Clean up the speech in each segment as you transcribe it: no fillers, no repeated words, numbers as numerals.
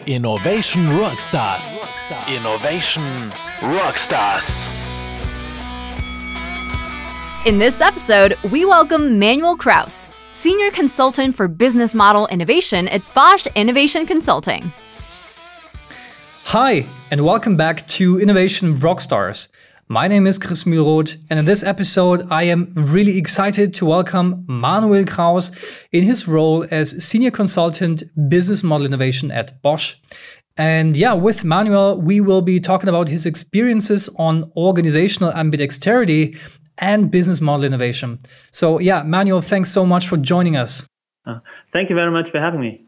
Innovation Rockstars. Innovation Rockstars. In this episode, we welcome Manuel Krauß, Senior Consultant for Business Model Innovation at Bosch Innovation Consulting. Hi, and welcome back to Innovation Rockstars. My name is Chris Mühlroth, and in this episode, I am really excited to welcome Manuel Krauß in his role as Senior Consultant Business Model Innovation at Bosch. And yeah, with Manuel, we will be talking about his experiences on organizational ambidexterity and business model innovation. So yeah, Manuel, thanks so much for joining us. Thank you very much for having me.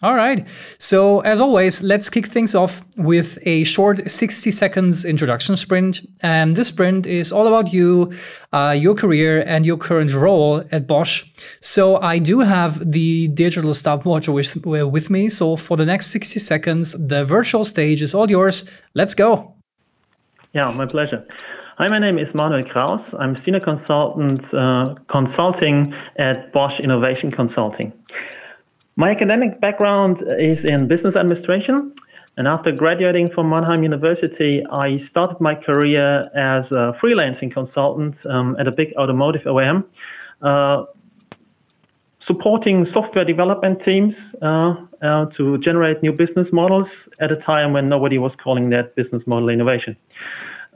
All right. So as always, let's kick things off with a short 60 seconds introduction sprint. And this sprint is all about you, your career, and your current role at Bosch. So I do have the digital stopwatch with me. So for the next 60 seconds, the virtual stage is all yours. Let's go. Yeah, my pleasure. Hi, my name is Manuel Krauß. I'm Senior Consultant Consulting at Bosch Innovation Consulting. My academic background is in business administration, and after graduating from Mannheim University, I started my career as a freelancing consultant at a big automotive OEM, supporting software development teams to generate new business models at a time when nobody was calling that business model innovation.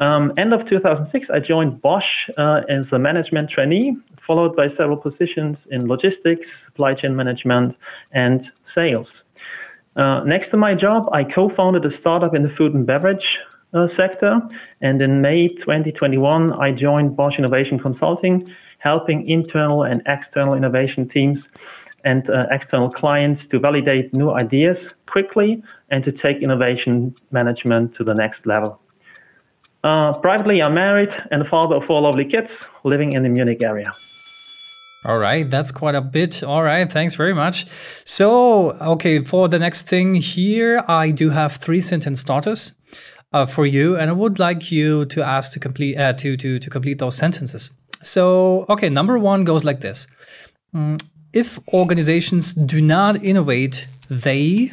End of 2006, I joined Bosch as a management trainee, followed by several positions in logistics, supply chain management, and sales. Next to my job, I co-founded a startup in the food and beverage sector. And in May 2021, I joined Bosch Innovation Consulting, helping internal and external innovation teams and external clients to validate new ideas quickly and to take innovation management to the next level. Privately, I'm married and the father of 4 lovely kids living in the Munich area. All right, that's quite a bit. All right, thanks very much. So, okay, for the next thing here, I do have 3 sentence starters for you, and I would like you to ask to complete to complete those sentences. So, okay, number 1 goes like this: if organizations do not innovate, they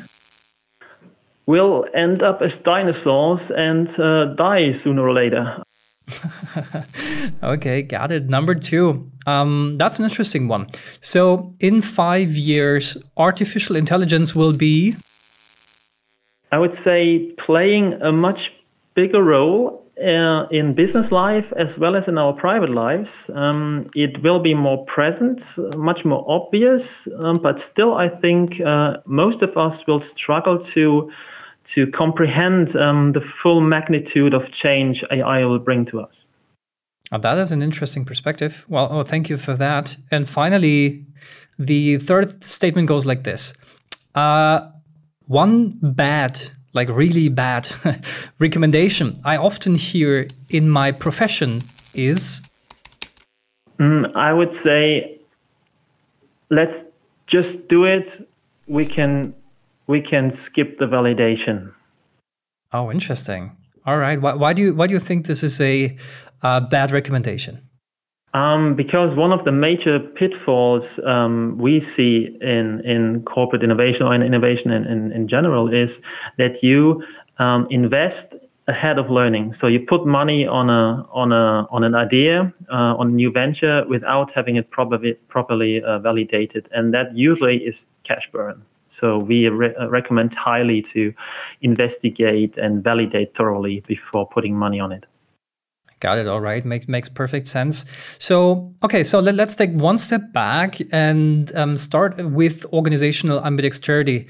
will end up as dinosaurs and die sooner or later. Okay, got it. Number 2. That's an interesting one. So in 5 years, artificial intelligence will be, I would say, playing a much bigger role in business life as well as in our private lives. It will be more present, much more obvious, but still I think most of us will struggle to comprehend the full magnitude of change AI will bring to us. Oh, that is an interesting perspective. Well, thank you for that. And finally, the third statement goes like this. One bad, like really bad recommendation I often hear in my profession is? I would say, let's just do it. We can skip the validation. Oh, interesting. All right. Why do you think this is a bad recommendation? Because one of the major pitfalls we see in corporate innovation or in innovation in general is that you invest ahead of learning. So you put money on an idea, on a new venture without having it properly validated, and that usually is cash burn. So we recommend highly to investigate and validate thoroughly before putting money on it. Got it. All right. Makes perfect sense. So, okay, so let's take one step back and start with organizational ambidexterity.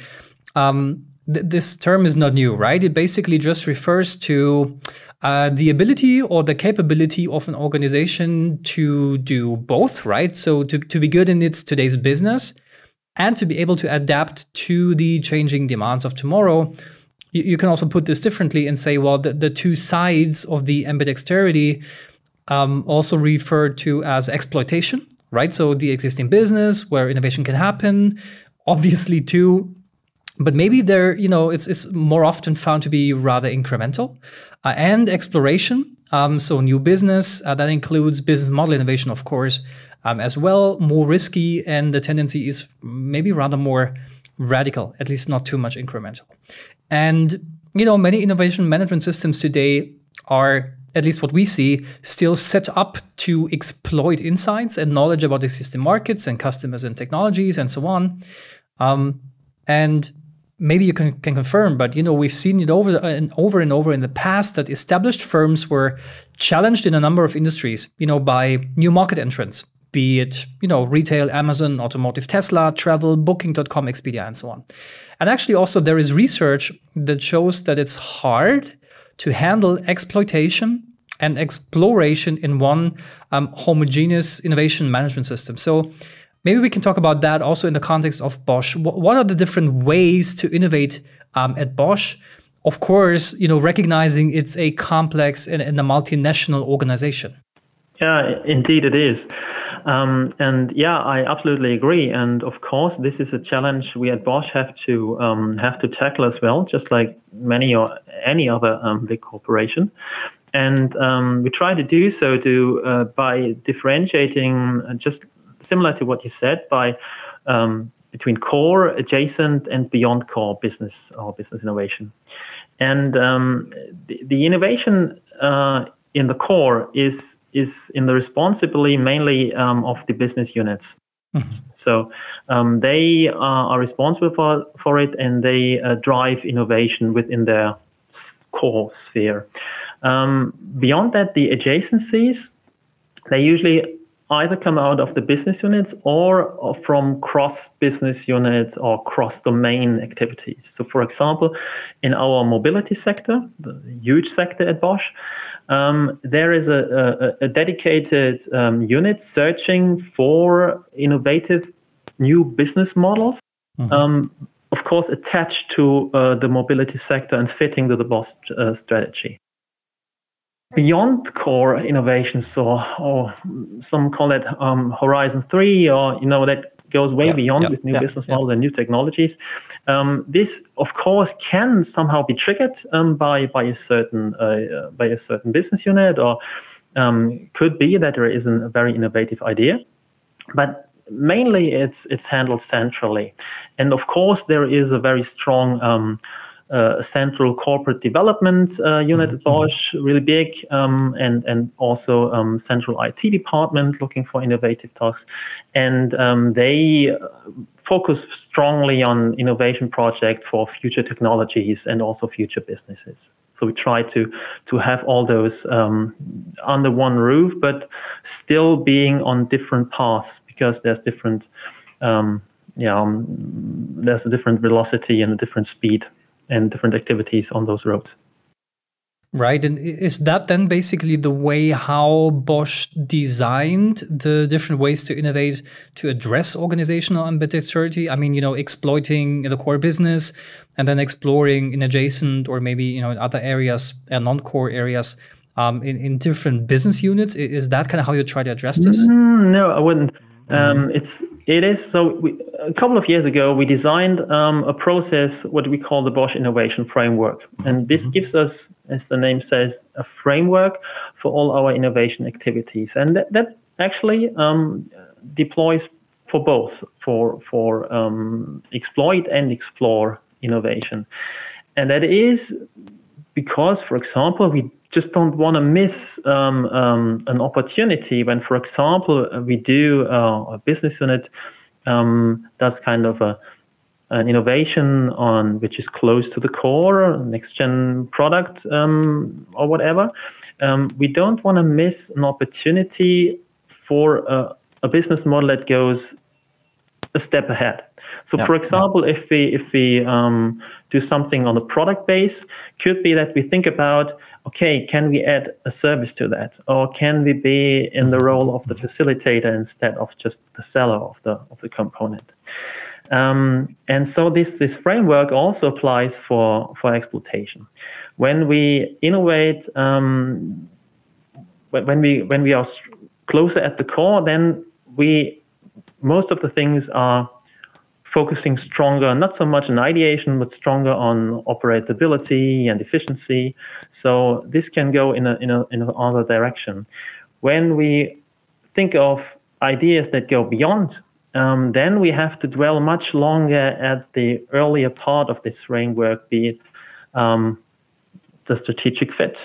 This term is not new, right? It basically just refers to the ability or the capability of an organization to do both, right? So to be good in its today's business and to be able to adapt to the changing demands of tomorrow. You can also put this differently and say, well, the 2 sides of the ambidexterity also referred to as exploitation, right? So the existing business where innovation can happen, obviously too, but maybe it's more often found to be rather incremental, and exploration. So new business, that includes business model innovation, of course, as well, more risky, and the tendency is maybe rather more radical, at least not too much incremental. And, many innovation management systems today are, at least what we see, still set up to exploit insights and knowledge about existing markets and customers and technologies and so on. And maybe you can confirm, but we've seen it over and over in the past that established firms were challenged in a number of industries, by new market entrants, be it, retail, Amazon, automotive, Tesla, travel, Booking.com, Expedia, and so on. And actually also there is research that shows that it's hard to handle exploitation and exploration in one homogeneous innovation management system. So maybe we can talk about that also in the context of Bosch. What are the different ways to innovate at Bosch? Of course, recognizing it's a complex and a multinational organization. Yeah, indeed it is. And yeah, I absolutely agree. And of course, this is a challenge we at Bosch have to tackle as well, just like many or any other big corporation. And we try to do so by differentiating, just similar to what you said, by between core, adjacent, and beyond core business or business innovation. And the innovation in the core is in the responsibility mainly of the business units. Mm-hmm. So they are responsible for it, and they drive innovation within their core sphere. Beyond that, the adjacencies, they usually either come out of the business units or from cross-business units or cross-domain activities. So, for example, in our mobility sector, the huge sector at Bosch, there is a dedicated unit searching for innovative new business models, mm-hmm. Of course, attached to the mobility sector and fitting to the Bosch strategy. Beyond core innovations, or some call it Horizon 3, or that goes way beyond with new business models and new technologies. This, of course, can somehow be triggered by a certain business unit, or could be that there is a very innovative idea, but mainly it's handled centrally. And of course, there is a very strong central corporate development unit at Bosch, really big, and also central IT department looking for innovative tasks. And they focus strongly on innovation projects for future technologies and also future businesses. So we try to have all those under one roof, but still being on different paths, because there's different, there's a different velocity and a different speed and different activities on those roads. Right. And is that then basically the way how Bosch designed the different ways to innovate to address organizational ambidexterity? I mean, exploiting the core business and then exploring in adjacent or maybe, in other areas and non-core areas in different business units. Is that kind of how you try to address this? No, I wouldn't. It is. So a couple of years ago, we designed a process, what we call the Bosch Innovation Framework. And this gives us, as the name says, a framework for all our innovation activities. And that actually deploys for both, for exploit and explore innovation. And that is because, for example, we just don't want to miss an opportunity when, for example, we do a business unit that's kind of an innovation on which is close to the core, next gen product or whatever. We don't want to miss an opportunity for a business model that goes a step ahead. So, for example, if we do something on the product base, could be that we think about, okay, can we add a service to that, or can we be in the role of the facilitator instead of just the seller of the component? And so this framework also applies for exploitation. When we innovate, when we are closer at the core, then most of the things are focusing stronger, not so much on ideation, but stronger on operability and efficiency. So this can go in another direction. When we think of ideas that go beyond then we have to dwell much longer at the earlier part of this framework, be it the strategic fit,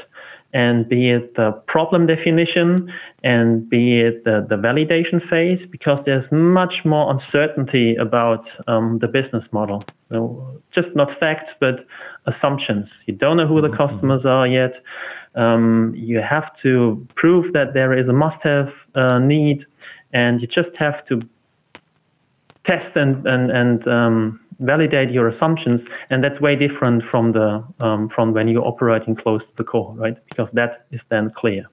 and be it the problem definition, and be it the validation phase, because there's much more uncertainty about the business model. So just not facts, but assumptions. You don't know who the customers are yet. You have to prove that there is a must-have need, and you just have to test and validate your assumptions, and that's way different from the from when you're operating close to the core, right? Because that is then clear.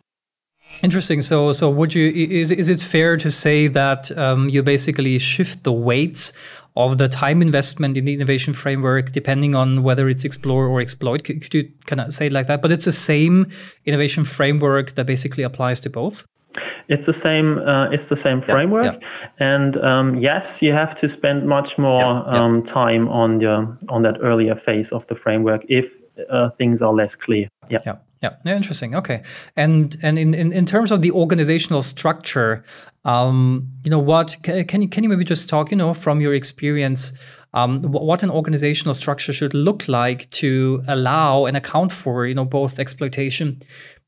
Interesting. So would you is it fair to say that you basically shift the weights of the time investment in the innovation framework depending on whether it's explore or exploit? Could you kind of say it like that? But it's the same innovation framework that basically applies to both? It's the same. It's the same framework, and yes, you have to spend much more time on that earlier phase of the framework if things are less clear. Yeah, interesting. Okay, and in terms of the organizational structure, what can you maybe just talk, from your experience, what an organizational structure should look like to allow and account for, both exploitation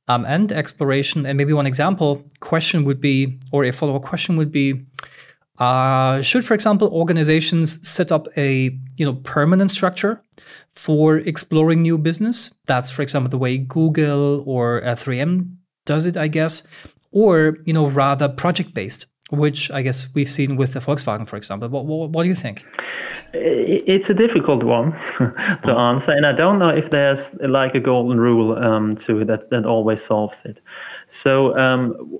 and exploration. And maybe one example question would be, or a follow-up question would be, should, for example, organizations set up a permanent structure for exploring new business? That's, for example, the way Google or 3M does it, I guess, or rather project-based, which I guess we've seen with the Volkswagen, for example. What do you think? It's a difficult one to answer, and I don't know if there's like a golden rule to it that always solves it. So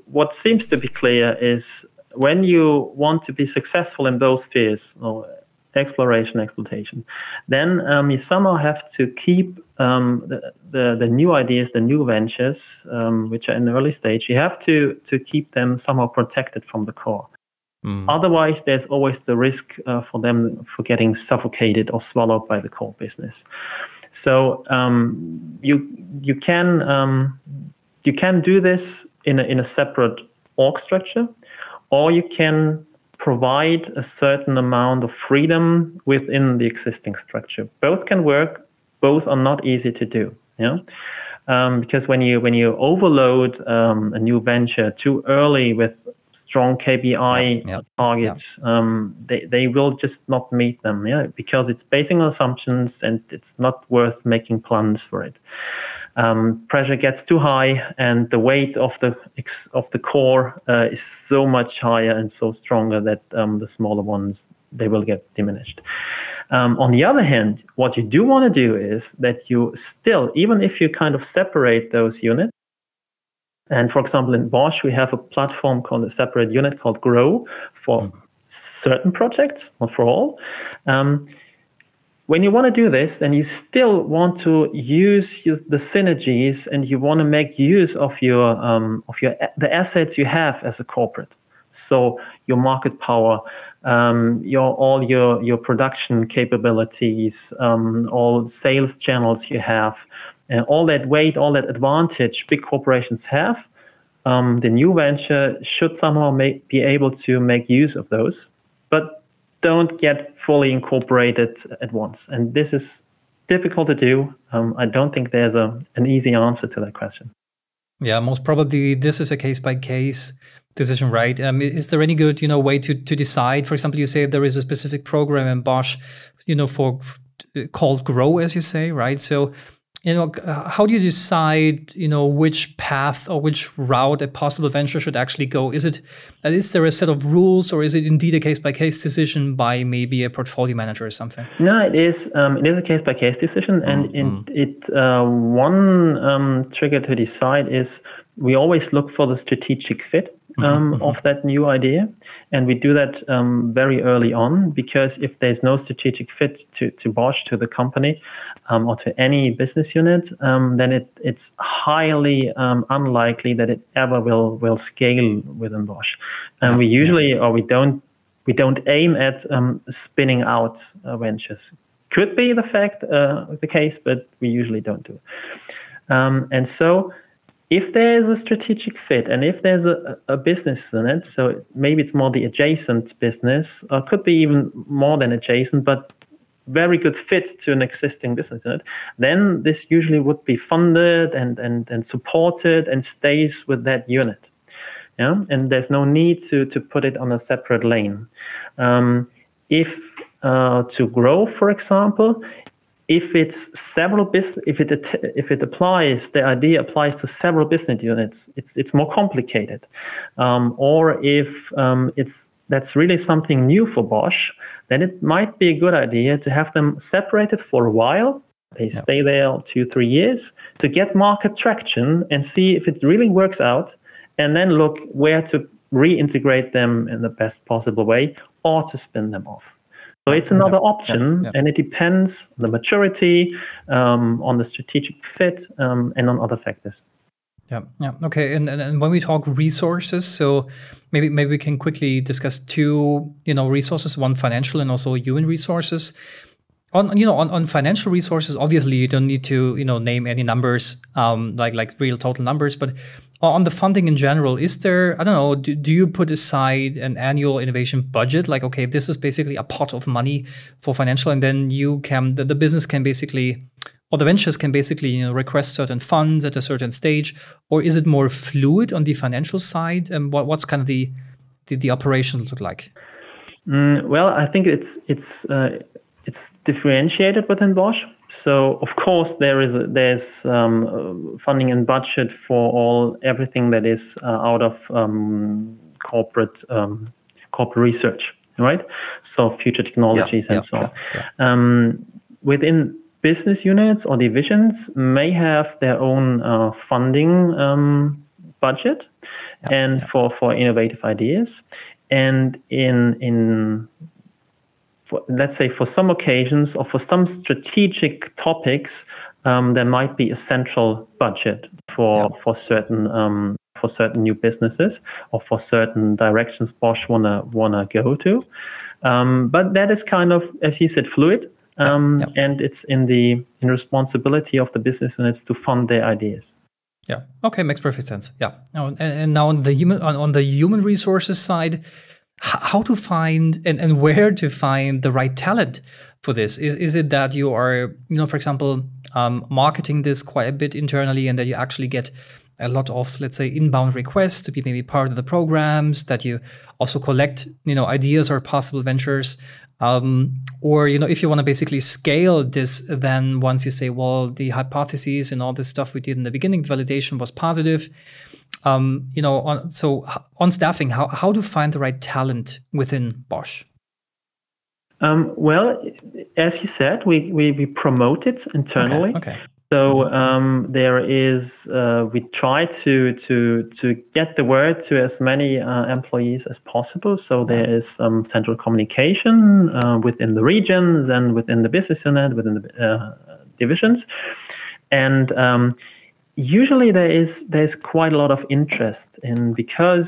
what seems to be clear is when you want to be successful in those spheres, or exploration, exploitation, then you somehow have to keep the new ideas, the new ventures, which are in the early stage. You have to keep them somehow protected from the core. Otherwise, there's always the risk for them for getting suffocated or swallowed by the core business. So you can do this in a separate org structure, or you can provide a certain amount of freedom within the existing structure. Both can work. Both are not easy to do. Because when you overload a new venture too early with strong KPI targets, they will just not meet them, because it's based on assumptions and it's not worth making plans for it. Pressure gets too high, and the weight of the core is so much higher and so stronger that the smaller ones, they will get diminished. On the other hand, what you do want to do is that you still, even if you kind of separate those units, and for example, in Bosch, we have a platform called a separate unit called Grow for certain projects, not for all. When you want to do this, then you still want to use the synergies, and you want to make use of the assets you have as a corporate. So your market power, all your production capabilities, all sales channels you have, and all that weight, all that advantage big corporations have. The new venture should somehow be able to make use of those, but don't get fully incorporated at once. And this is difficult to do. I don't think there's an easy answer to that question. Yeah, most probably this is a case-by-case decision, right? Is there any good, way to decide? For example, you say there is a specific program in Bosch, called Grow, as you say, right? So, how do you decide, which path or which route a possible venture should actually go? Is there a set of rules, or is it indeed a case-by-case decision by maybe a portfolio manager or something? No, it is a case-by-case decision, and one trigger to decide is we always look for the strategic fit of that new idea, and we do that very early on, because if there's no strategic fit to Bosch, to the company, or to any business unit, then it's highly unlikely that it ever will scale within Bosch. And we usually, or we don't aim at spinning out ventures. Could be the case, but we usually don't do it. And so if there is a strategic fit and if there's a business in it, so maybe it's more the adjacent business, or could be even more than adjacent, but very good fit to an existing business unit, then this usually would be funded and supported and stays with that unit. Yeah, and there's no need to put it on a separate lane. If to grow, for example, if it's several if it applies, the idea applies to several business units, it's more complicated. Or if that's really something new for Bosch, then it might be a good idea to have them separated for a while. They stay there 2-3 years to get market traction and see if it really works out, and then look where to reintegrate them in the best possible way or to spin them off. So it's another option, and it depends on the maturity, on the strategic fit, and on other factors. Yeah. Okay. And when we talk resources, so maybe we can quickly discuss two, resources, one financial and also human resources. On financial resources, obviously you don't need to, name any numbers, like real total numbers, but on the funding in general, is there, I don't know, do you put aside an annual innovation budget? Like, okay, this is basically a pot of money for financial, and then the business can basically, or the ventures can basically, request certain funds at a certain stage, or is it more fluid on the financial side? And what's kind of the operation look like? Well, I think it's differentiated within Bosch. So of course there's funding and budget for everything that is out of corporate research, right? So future technologies and so on. Within business units or divisions may have their own funding budget and for innovative ideas, and let's say for some occasions or for some strategic topics, there might be a central budget for certain new businesses or for certain directions Bosch wanna go to. But that is kind of, as you said, fluid, and it's in responsibility of the business units to fund their ideas. Yeah. Okay, makes perfect sense. Yeah. And now on the human resources side, how to find and where to find the right talent for this? Is it that you are, for example, marketing this quite a bit internally, and that you actually get a lot of, let's say, inbound requests to be maybe part of the programs, that you also collect, ideas or possible ventures? Or, if you want to basically scale this, then once you say, well, the hypotheses and all this stuff we did in the beginning, the validation was positive. On staffing, how to find the right talent within Bosch? Well, as you said, we promote it internally. Okay. So there is we try to get the word to as many employees as possible. So there is central communication within the regions and within the business unit, within the divisions, and usually there's quite a lot of interest in, because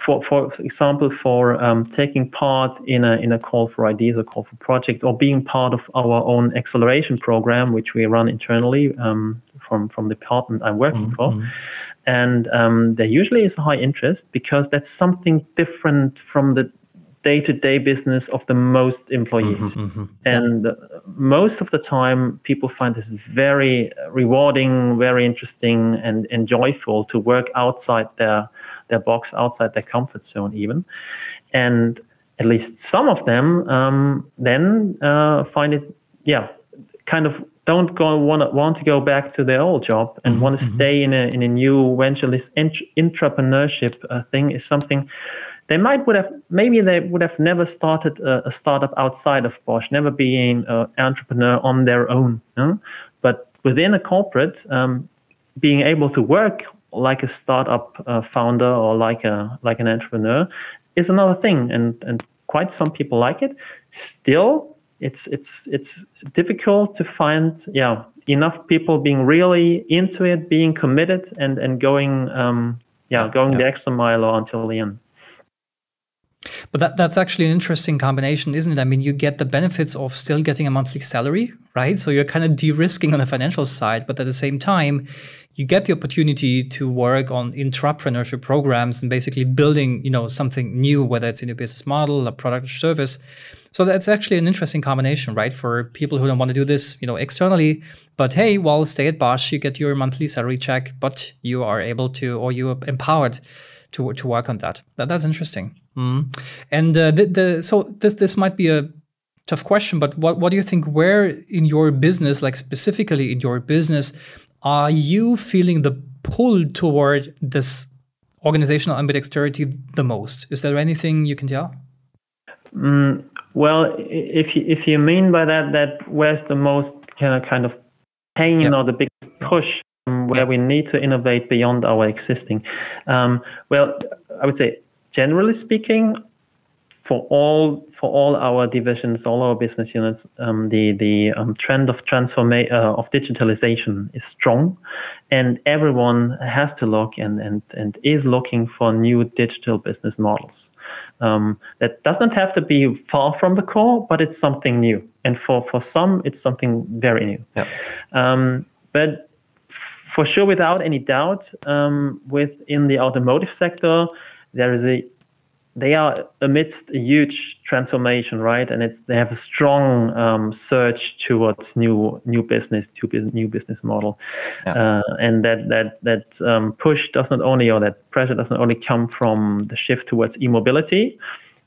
for example, for taking part in a call for ideas or call for project, or being part of our own acceleration program, which we run internally from the department I'm working for. And there usually is a high interest, because that's something different from the day-to-day business of the most employees. And most of the time, people find this very rewarding, very interesting, and joyful to work outside their box, outside their comfort zone even. And at least some of them then find it, kind of don't want to go back to their old job and want to stay in a new venture. Entrepreneurship thing is something they would have never started a startup outside of Bosch, never being an entrepreneur on their own. But within a corporate, being able to work like a startup founder or like an entrepreneur is another thing, and quite some people like it. Still, it's difficult to find enough people being really into it, being committed, and going the extra mile or until the end. But that's actually an interesting combination, isn't it? I mean, you get the benefits of still getting a monthly salary, right? So you're kind of de-risking on the financial side, but at the same time, you get the opportunity to work on intrapreneurship programs and basically building, something new, whether it's in a business model, a product or service. So that's actually an interesting combination, right? For people who don't want to do this, externally, but hey, while stay at Bosch, you get your monthly salary check, but you are able to, or you are empowered to work on that. That's interesting. And so this might be a tough question, but what do you think? Where in your business, like specifically in your business, are you feeling the pull toward this organizational ambidexterity the most? Is there anything you can tell? Well, if you mean by that where's the most kind of pain or the big push where we need to innovate beyond our existing? Well, I would say, generally speaking, for all our divisions, all our business units, the trend of of digitalization is strong, and everyone has to look and is looking for new digital business models. That doesn't have to be far from the core, but it's something new, and for some, it's something very new. Yeah. But for sure, without any doubt, within the automotive sector, they are amidst a huge transformation, right? And they have a strong search towards new business model, and that push doesn't only, or that pressure doesn't only come from the shift towards e-mobility,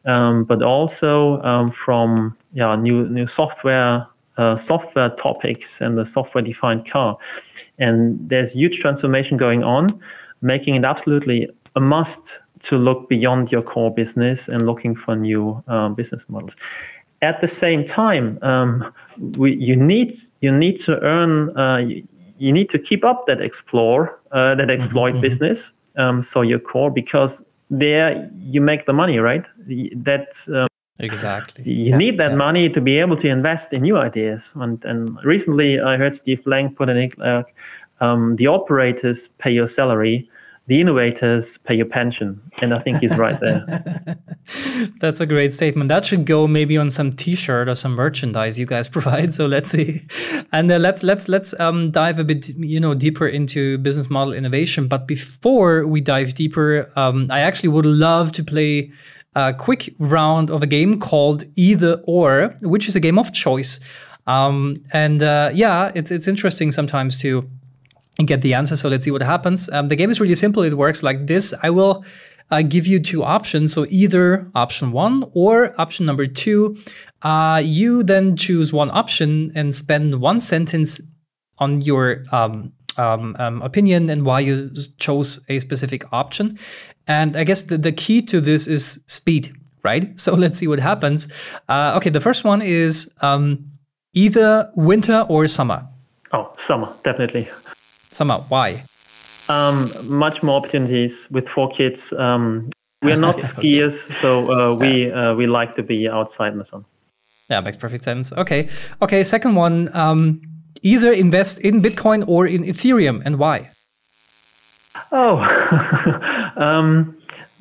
but also from new software topics and the software-defined car. And there's huge transformation going on, making it absolutely a must to look beyond your core business and looking for new business models. At the same time, you need to earn, you need to keep up that exploit business, so your core, because there you make the money, right? Exactly. You need that money to be able to invest in new ideas. And recently I heard Steve Lang put in the operators pay your salary, the innovators pay your pension. And I think he's right there. That's a great statement. That should go maybe on some T-shirt or some merchandise you guys provide. So let's see. And let's dive a bit deeper into business model innovation. But before we dive deeper, I actually would love to play a quick round of a game called Either Or, which is a game of choice. It's interesting sometimes to get the answer. So let's see what happens. The game is really simple. It works like this. I will give you two options. So either option 1 or option number 2. You then choose one option and spend one sentence on your opinion and why you chose a specific option. And I guess the key to this is speed, right? So let's see what happens. Okay, the first one is either winter or summer. Oh, summer, definitely. Summer, why? Much more opportunities with 4 kids. We're not skiers, so we like to be outside in the sun. Yeah, makes perfect sense. Okay, second one, either invest in Bitcoin or in Ethereum, and why? Oh,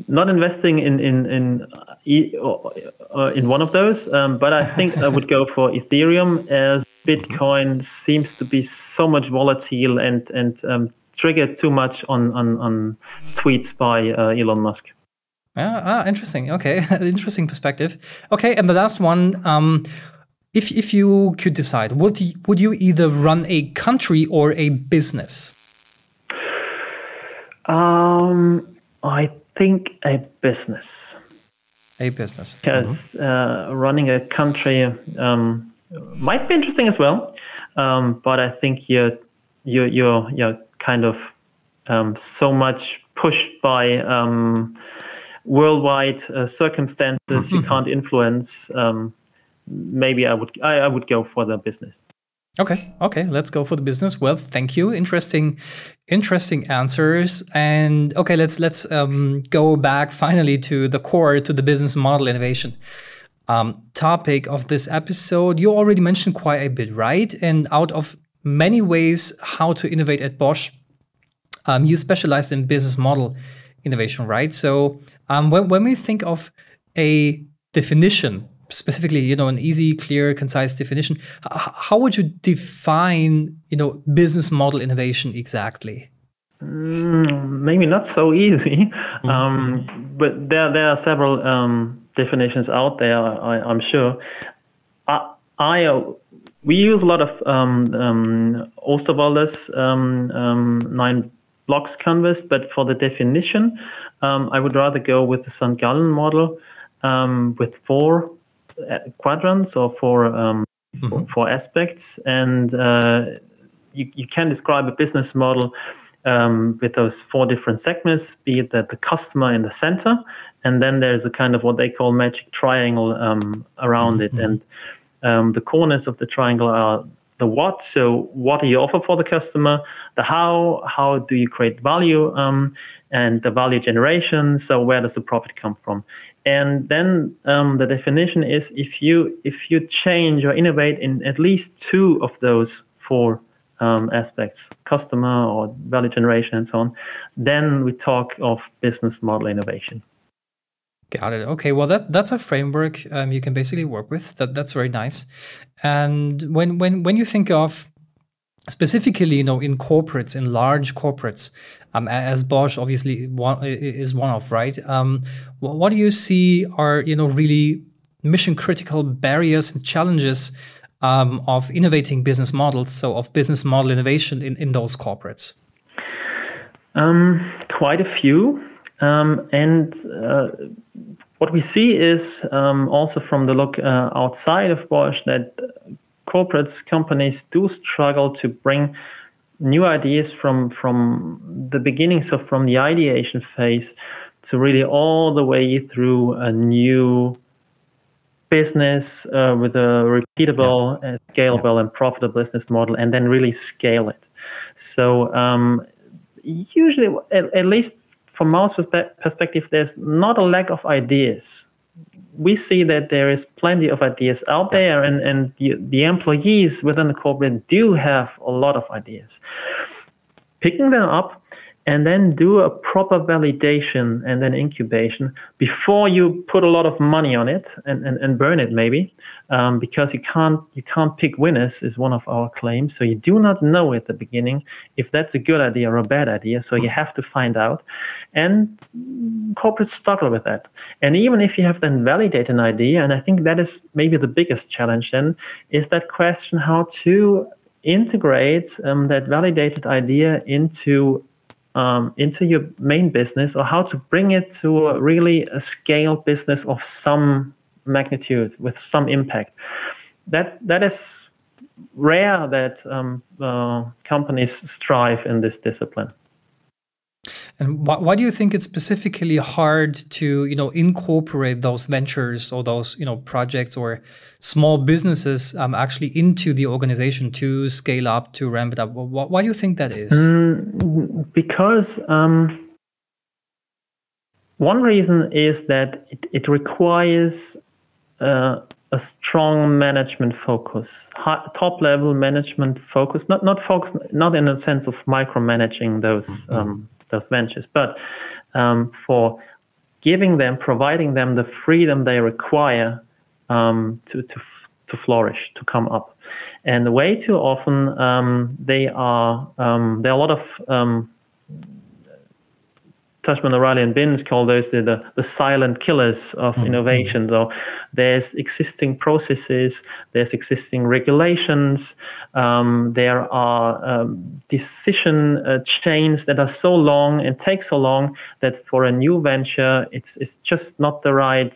not investing in one of those, but I think I would go for Ethereum, as Bitcoin seems to be so much volatile and triggered too much on tweets by Elon Musk. Interesting. Okay, interesting perspective. Okay, and the last one, if you could decide, would you either run a country or a business? I think a business. A business. Because running a country might be interesting as well, but I think you're kind of so much pushed by worldwide circumstances you can't influence. Maybe I would go for the business. Okay, let's go for the business. Well, thank you. Interesting answers. And okay, let's go back finally to the core, to the business model innovation topic of this episode. You already mentioned quite a bit, right? And out of many ways how to innovate at Bosch, you specialized in business model innovation, right? So when we think of a definition, specifically, an easy, clear, concise definition, how would you define, business model innovation exactly? Maybe not so easy, but there are several definitions out there. I'm sure. We use a lot of Osterwalder's 9 blocks canvas, but for the definition, I would rather go with the St. Gallen model with 4 quadrants or 4 aspects, and you can describe a business model with those 4 different segments, be it that the customer in the center, and then there's a kind of what they call magic triangle around it, and the corners of the triangle are the what. So what do you offer for the customer? The how do you create value, and the value generation. So where does the profit come from? And then the definition is if you change or innovate in at least 2 of those 4 aspects, customer or value generation and so on, then we talk of business model innovation. Got it. Okay, well that's a framework you can basically work with. That's very nice. And when you think of specifically, in corporates, in large corporates, as Bosch obviously is one of, right? What do you see are really mission critical barriers and challenges of innovating business models, so of business model innovation in those corporates? Quite a few. And what we see is also from the look outside of Bosch that corporate companies do struggle to bring new ideas from the beginning, so from the ideation phase to really all the way through a new business with a repeatable, scalable, and profitable business model, and then really scale it. So usually, at least from our perspective, there's not a lack of ideas. We see that there is plenty of ideas out there, and the employees within the corporate do have a lot of ideas. Picking them up and then do a proper validation and then incubation before you put a lot of money on it and burn it maybe, because you can't pick winners is one of our claims. So you do not know at the beginning if that's a good idea or a bad idea. So you have to find out, and corporates struggle with that. And even if you have then validated an idea, and I think that is maybe the biggest challenge then, is that question how to integrate that validated idea into your main business, or how to bring it to a scale business of some magnitude with some impact. That is rare that companies strive in this discipline. And why do you think it's specifically hard to incorporate those ventures or those projects or small businesses actually into the organization to scale up, to ramp it up? Why do you think that is? Because one reason is that it requires a strong management focus, top level management focus, not in a sense of micromanaging those ventures, but for providing them the freedom they require to flourish, to come up. And way too often there are a lot of Tushman, O'Reilly, and Binns call those the silent killers of innovation. So there's existing processes, there's existing regulations, there are decision chains that are so long and take so long that for a new venture, it's just not the right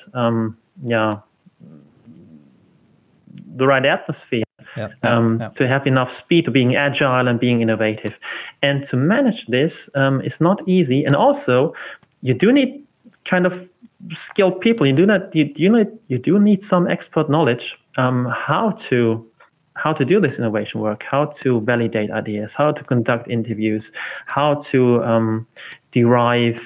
atmosphere to have enough speed to being agile and being innovative. And to manage this is not easy. And also, you do need kind of skilled people. You do need some expert knowledge how to do this innovation work, how to validate ideas, how to conduct interviews, how to derive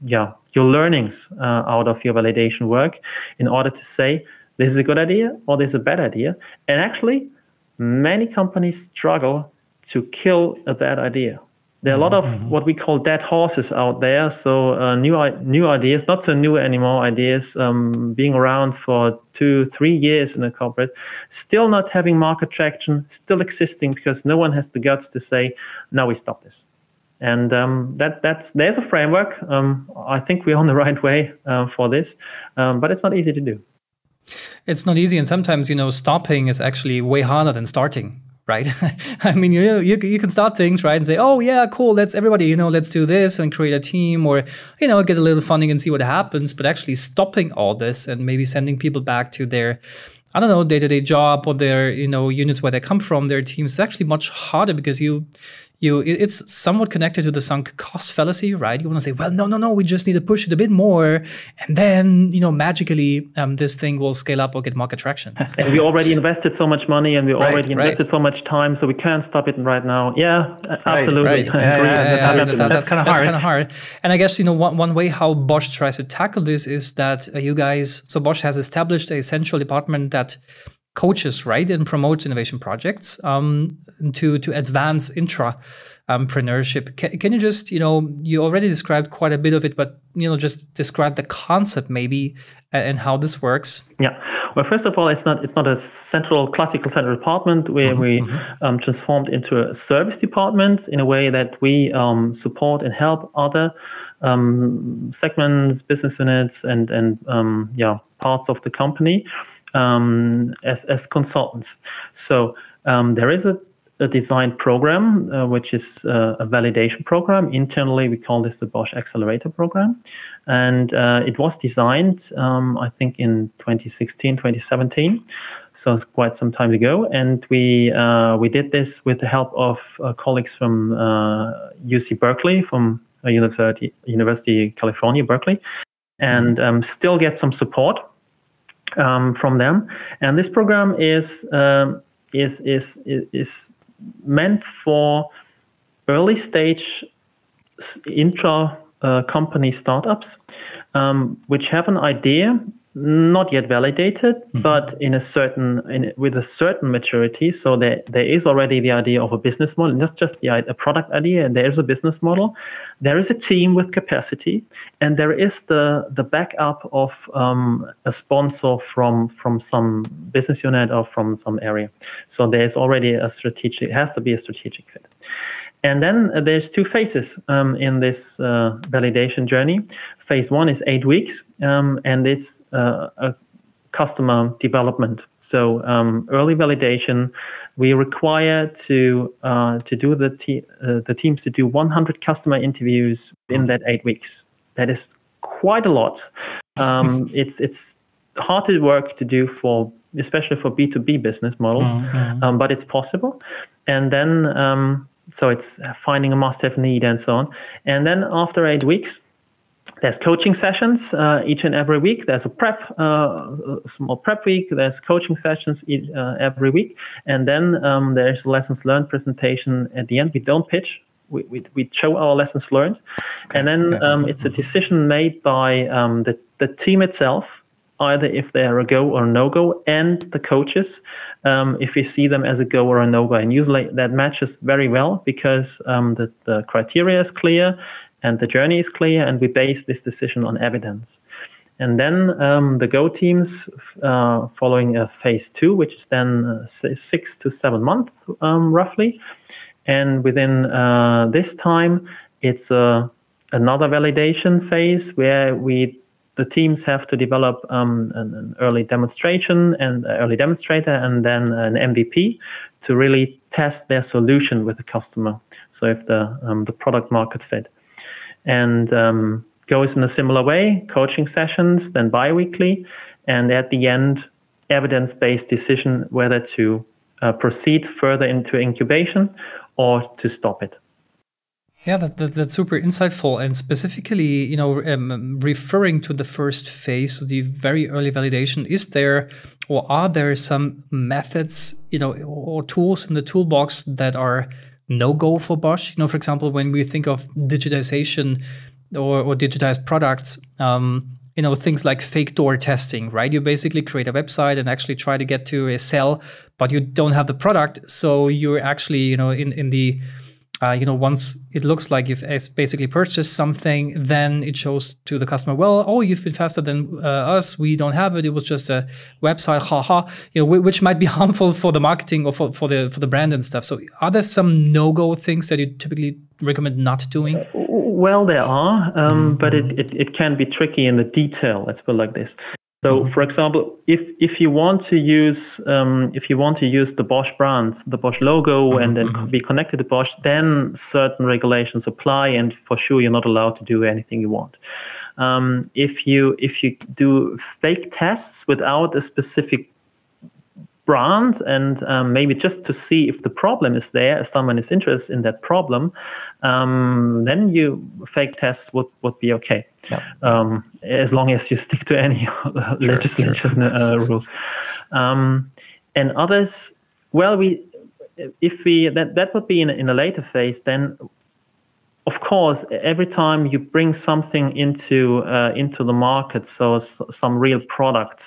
your learnings out of your validation work in order to say, this is a good idea or this is a bad idea. And actually, many companies struggle to kill a bad idea. There are a lot of what we call dead horses out there. So new ideas, not so new anymore, ideas being around for 2-3 years in a corporate, still not having market traction, still existing because no one has the guts to say, no, we stop this. And there's a framework. I think we're on the right way for this, but it's not easy to do. It's not easy, and sometimes stopping is actually way harder than starting. Right? I mean, you can start things, right? And say, oh, yeah, cool. Let's everybody, let's do this and create a team or, get a little funding and see what happens. But actually stopping all this and maybe sending people back to their, I don't know, day-to-day job or their, units where they come from, their teams is actually much harder because it's somewhat connected to the sunk cost fallacy, right? You want to say, well, no, we just need to push it a bit more. And then, magically, this thing will scale up or get market traction. And we already invested so much money and we already invested so much time, so we can't stop it right now. Yeah, absolutely. That's kind of hard. And I guess, one way how Bosch tries to tackle this is that so Bosch has established a central department that coaches, right, and promotes innovation projects to advance intrapreneurship. Can you just, you already described quite a bit of it, but, just describe the concept maybe and how this works? Yeah. Well, first of all, it's not a classical central department where we transformed into a service department in a way that we support and help other segments, business units, and parts of the company as consultants. So there is a design program, which is a validation program. Internally, we call this the Bosch Accelerator Program. And it was designed, I think, in 2016, 2017. So it's quite some time ago. And we did this with the help of colleagues from UC Berkeley, from University California, Berkeley, and still get some support from them. And this program is meant for early stage company startups which have an idea, not yet validated, but with a certain maturity. So there is already the idea of a business model, not just a product idea. There is a business model. There is a team with capacity, and there is the backup of a sponsor from some business unit or from some area. So there is already has to be a strategic fit. And then there's 2 phases in this validation journey. Phase 1 is 8 weeks, and it's a customer development. So early validation, we require to do the teams to do 100 customer interviews in that 8 weeks. That is quite a lot. It's hard work to do especially for B2B business models, but it's possible. And then so it's finding a must-have need and so on. And then after 8 weeks, there's coaching sessions each and every week. There's a small prep week. There's coaching sessions every week. And then there's a lessons learned presentation at the end. We don't pitch. We show our lessons learned. And then it's a decision made by the team itself, either if they're a go or no-go, and the coaches, if we see them as a go or a no-go. And usually that matches very well because the criteria is clear and the journey is clear, and we base this decision on evidence. And then the go teams following a phase 2, which is then 6 to 7 months roughly. And within this time, it's another validation phase where the teams have to develop an early demonstrator and then an MVP to really test their solution with the customer. So if the product market fit. And goes in a similar way, coaching sessions, then bi-weekly, and at the end, evidence-based decision whether to proceed further into incubation or to stop it. Yeah, that's super insightful. And specifically, referring to the first phase, the very early validation, are there some methods, or tools in the toolbox that are no-go for Bosch? For example, when we think of digitization or digitized products, things like fake door testing, right? You basically create a website and actually try to get to a cell, but you don't have the product. So you're actually, in the once it looks like you've basically purchased something, then it shows to the customer, well, oh, you've been faster than us. We don't have it. It was just a website, haha. Which might be harmful for the marketing or for the brand and stuff. So, are there some no-go things that you typically recommend not doing? Well, there are, but it can be tricky in the detail. Let's put it like this. So, for example, if you want to use the Bosch brand, the Bosch logo, and then be connected to Bosch, then certain regulations apply, and for sure you're not allowed to do anything you want. If you do fake tests without a specific brand and maybe just to see if the problem is there, if someone is interested in that problem, then fake tests would be okay. Yeah. As long as you stick to any legislation rules. And others, well, that would be in a later phase. Then, of course, every time you bring something into the market, so some real product,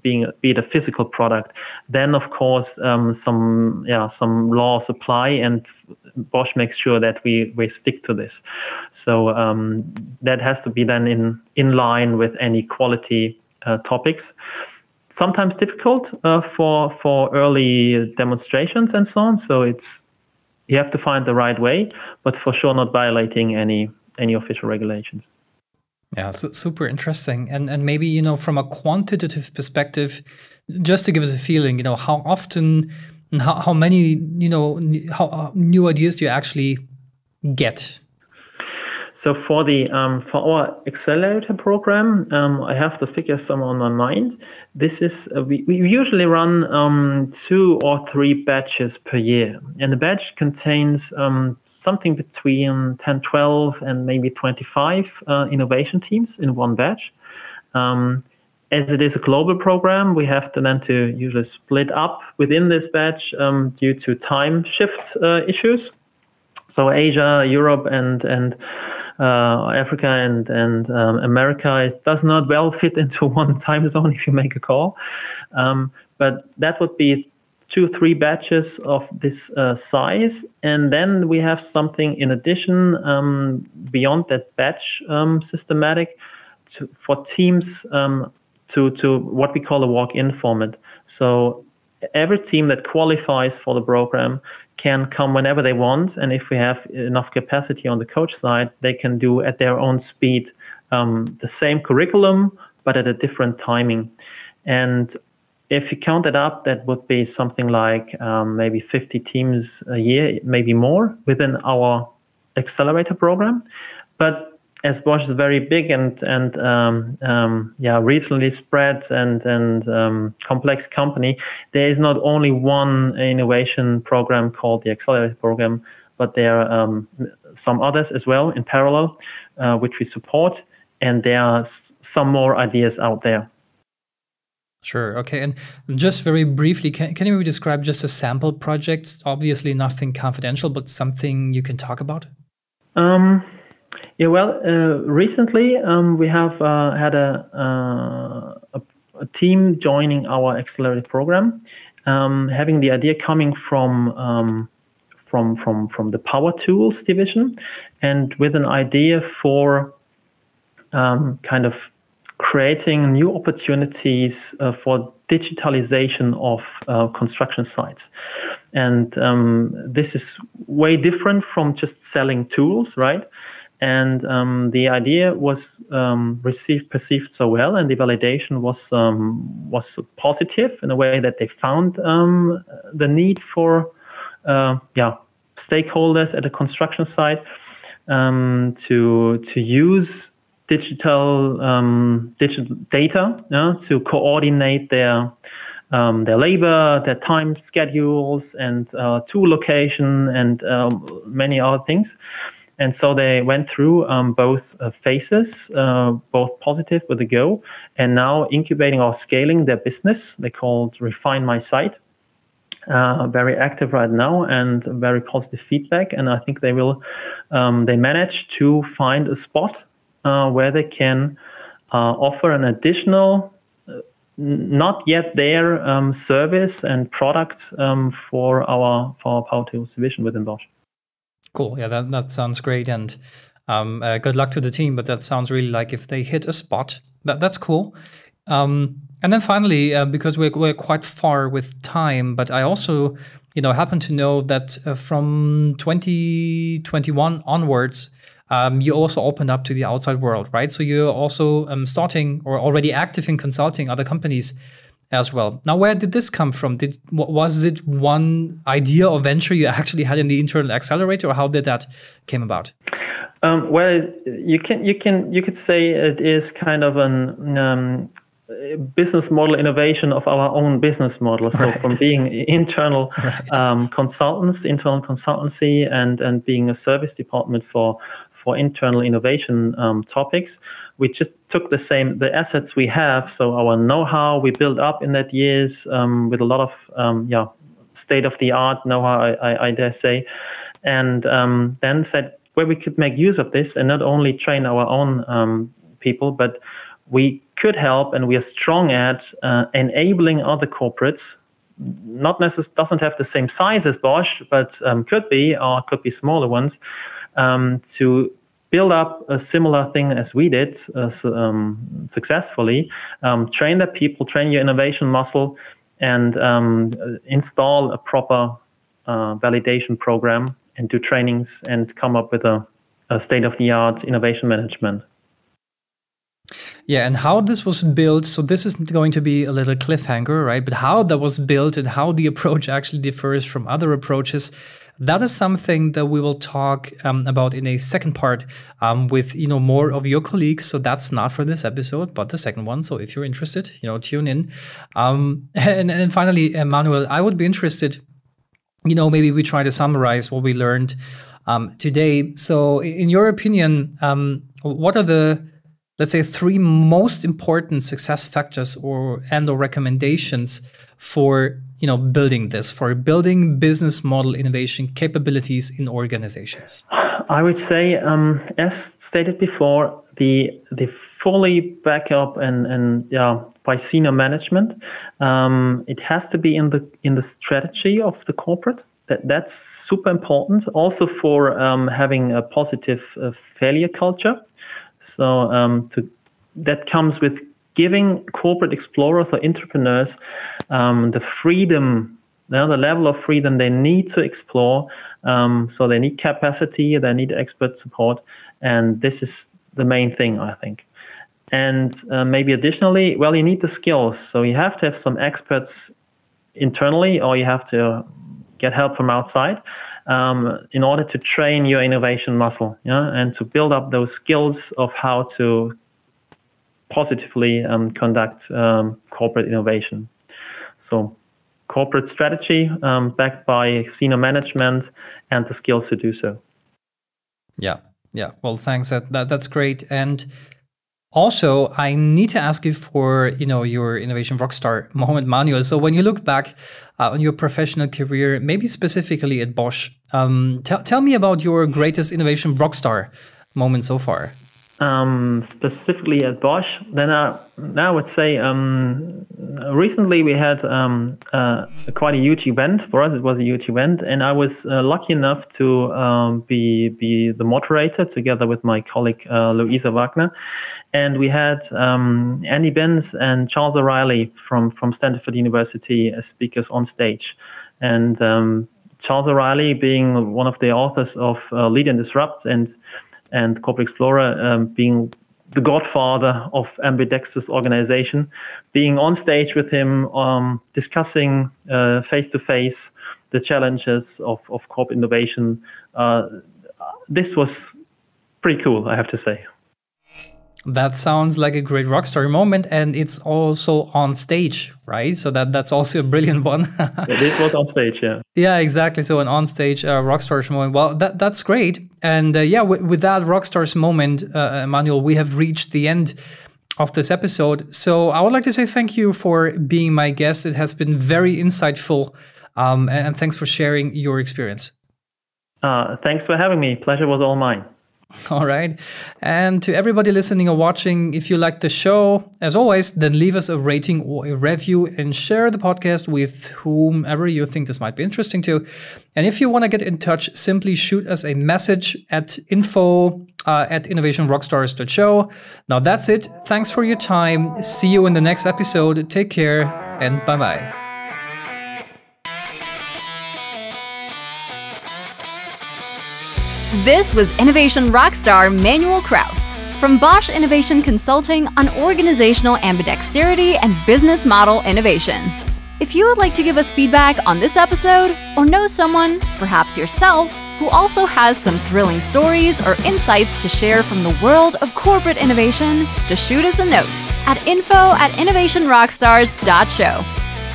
be it a physical product, then of course some laws apply, and Bosch makes sure that we stick to this. So that has to be then in line with any quality topics. Sometimes difficult for early demonstrations and so on. So you have to find the right way, but for sure not violating any official regulations. Yeah, so super interesting. And maybe, from a quantitative perspective, just to give us a feeling, how often and how many, how new ideas do you actually get? So for our accelerator program, I have the figures somewhere on my mind. This is we usually run 2 or 3 batches per year, and the batch contains something between 10, 12, and maybe 25 innovation teams in one batch. As it is a global program, we have to usually split up within this batch due to time shift issues. So Asia, Europe, and Africa and America, it does not well fit into one time zone if you make a call. But that would be 2-3 batches of this size. And then we have something in addition beyond that batch systematic for teams to what we call a walk-in format. So every team that qualifies for the program can come whenever they want, and if we have enough capacity on the coach side, they can do at their own speed the same curriculum, but at a different timing. And if you count it up, that would be something like maybe 50 teams a year, maybe more, within our accelerator program. But as Bosch is very big and regionally spread and complex company, there is not only one innovation program called the Accelerator Program, but there are some others as well in parallel, which we support, and there are some more ideas out there. Sure. Okay. And just very briefly, can you maybe describe just a sample project? Obviously nothing confidential, but something you can talk about? Yeah, well, recently we have had a team joining our accelerator program, having the idea coming from the power tools division, and with an idea for kind of creating new opportunities for digitalization of construction sites. And this is way different from just selling tools, right? And the idea was perceived so well, and the validation was positive in a way that they found the need for stakeholders at a construction site to use digital data to coordinate their labor, their time schedules, and tool location, and many other things. And so they went through both phases, both positive with a go, and now incubating or scaling their business. They called Refine My Site. Very active right now and very positive feedback. And I think they managed to find a spot where they can offer an additional, not yet there, service and product for our Power Tools division within Bosch. Cool. Yeah, that sounds great. And good luck to the team. But that sounds really like if they hit a spot, that's cool. And then finally, because we're quite far with time, but I also, happen to know that from 2021 onwards, you also opened up to the outside world, right? So you're also starting or already active in consulting other companies as well. Now, where did this come from? Was it one idea or venture you actually had in the internal accelerator, or how did that came about? Well, you could say it is kind of an business model innovation of our own business model. So right. From being internal consultants, internal consultancy, and being a service department for internal innovation topics, we just took the assets we have. So our know-how we built up in that years with a lot of state-of-the-art know-how, I dare say, and then said where we could make use of this and not only train our own people, but we could help, and we are strong at enabling other corporates, doesn't have the same size as Bosch, but could be smaller ones, to build up a similar thing as we did successfully, train the people, train your innovation muscle, and install a proper validation program and do trainings and come up with a state-of-the-art innovation management. Yeah, and how this was built, so this is going to be a little cliffhanger, right? But how that was built and how the approach actually differs from other approaches, that is something that we will talk about in a second part with more of your colleagues. So that's not for this episode, but the second one. So if you're interested, tune in. And finally, Manuel, I would be interested, maybe we try to summarize what we learned today. So in your opinion, what are the, let's say, 3 most important success factors or recommendations for building this, for building business model innovation capabilities in organizations? I would say, as stated before, the fully back up and by senior management. It has to be in the strategy of the corporate. That's super important. Also for having a positive failure culture. So that comes with giving corporate explorers or entrepreneurs the freedom, the level of freedom they need to explore. So they need capacity, they need expert support, and this is the main thing, I think. And maybe additionally, well, you need the skills. So you have to have some experts internally, or you have to get help from outside in order to train your innovation muscle, and to build up those skills of how to positively conduct corporate innovation. So corporate strategy backed by senior management and the skills to do so. Yeah. Well, thanks. That's great. And also, I need to ask you for your innovation rockstar moment, Manuel. So when you look back on your professional career, maybe specifically at Bosch, tell me about your greatest innovation rockstar moment so far. Specifically at Bosch, then I would say recently we had quite a huge event. For us, it was a huge event, and I was lucky enough to be the moderator together with my colleague Louisa Wagner. And we had Andy Benz and Charles O'Reilly from Stanford University as speakers on stage. And Charles O'Reilly being one of the authors of Lead and Disrupt and Corporate Explorer, being the godfather of ambidextrous organization, being on stage with him, discussing face-to-face the challenges of corporate innovation. This was pretty cool, I have to say. That sounds like a great rockstar moment, and it's also on stage, right? So that's also a brilliant one. It was on stage, yeah. Yeah, exactly. So an on-stage rockstar moment. Well, that's great. And with that rockstar moment, Manuel, we have reached the end of this episode. So I would like to say thank you for being my guest. It has been very insightful, and thanks for sharing your experience. Thanks for having me. Pleasure was all mine. All right. And to everybody listening or watching, if you like the show, as always, then leave us a rating or a review and share the podcast with whomever you think this might be interesting to. And if you want to get in touch, simply shoot us a message at info@innovationrockstars.show. Now that's it. Thanks for your time. See you in the next episode. Take care and bye-bye. This was Innovation Rockstar Manuel Krauß from Bosch Innovation Consulting on organizational ambidexterity and business model innovation. If you would like to give us feedback on this episode or know someone, perhaps yourself, who also has some thrilling stories or insights to share from the world of corporate innovation, just shoot us a note at info@innovationrockstars.show.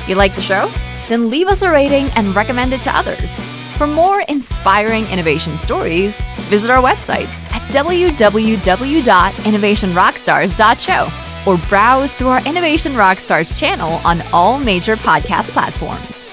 You like the show? Then leave us a rating and recommend it to others. For more inspiring innovation stories, visit our website at www.innovationrockstars.show or browse through our Innovation Rockstars channel on all major podcast platforms.